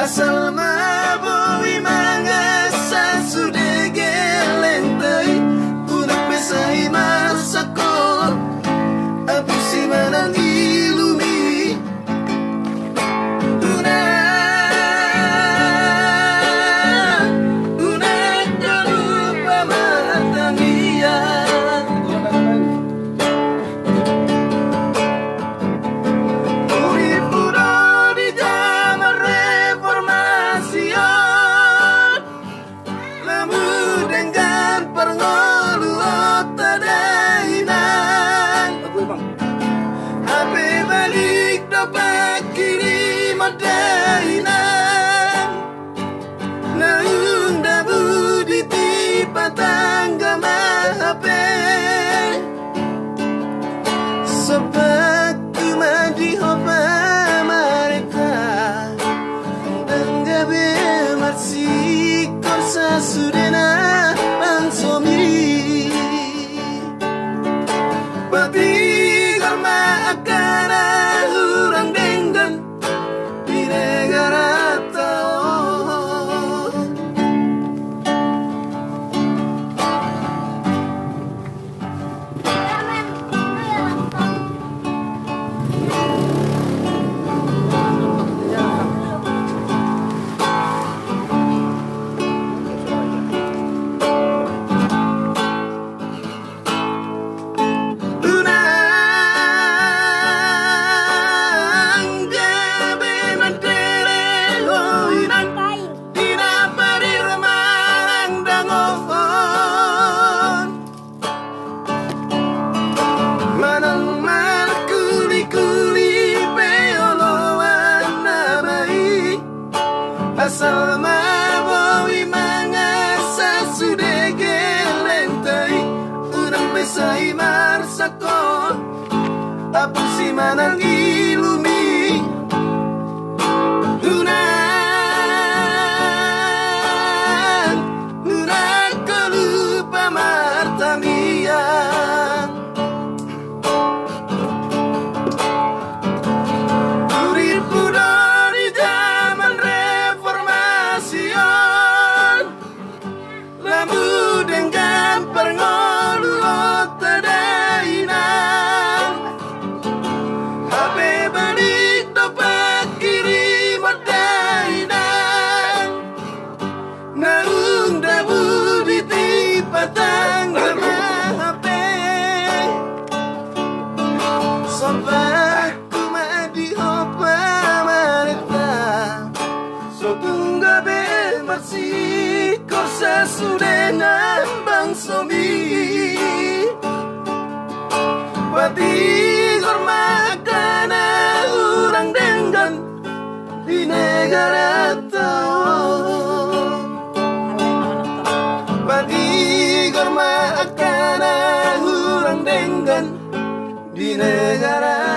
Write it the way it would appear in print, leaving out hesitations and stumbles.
asal mabui mangasa sudah gelentai udah pesai masako abu si manang ilumi una kalupa matangia Dainan naung dabu di tipa tangga mahape sebab kumadi hopa mereka dangga be marsi korsa sudena bangsomi pati karma akana urang denggan asal mabawi mangasa sudah gelentai urang pesai marsako apu si manang ilumi unang kalupa martamia sampai kumadi hopa mereka so tungga be marsi korsa sudena bangsomi pati horma kana urang denggan di negara tau pati horma kana urang denggan di negara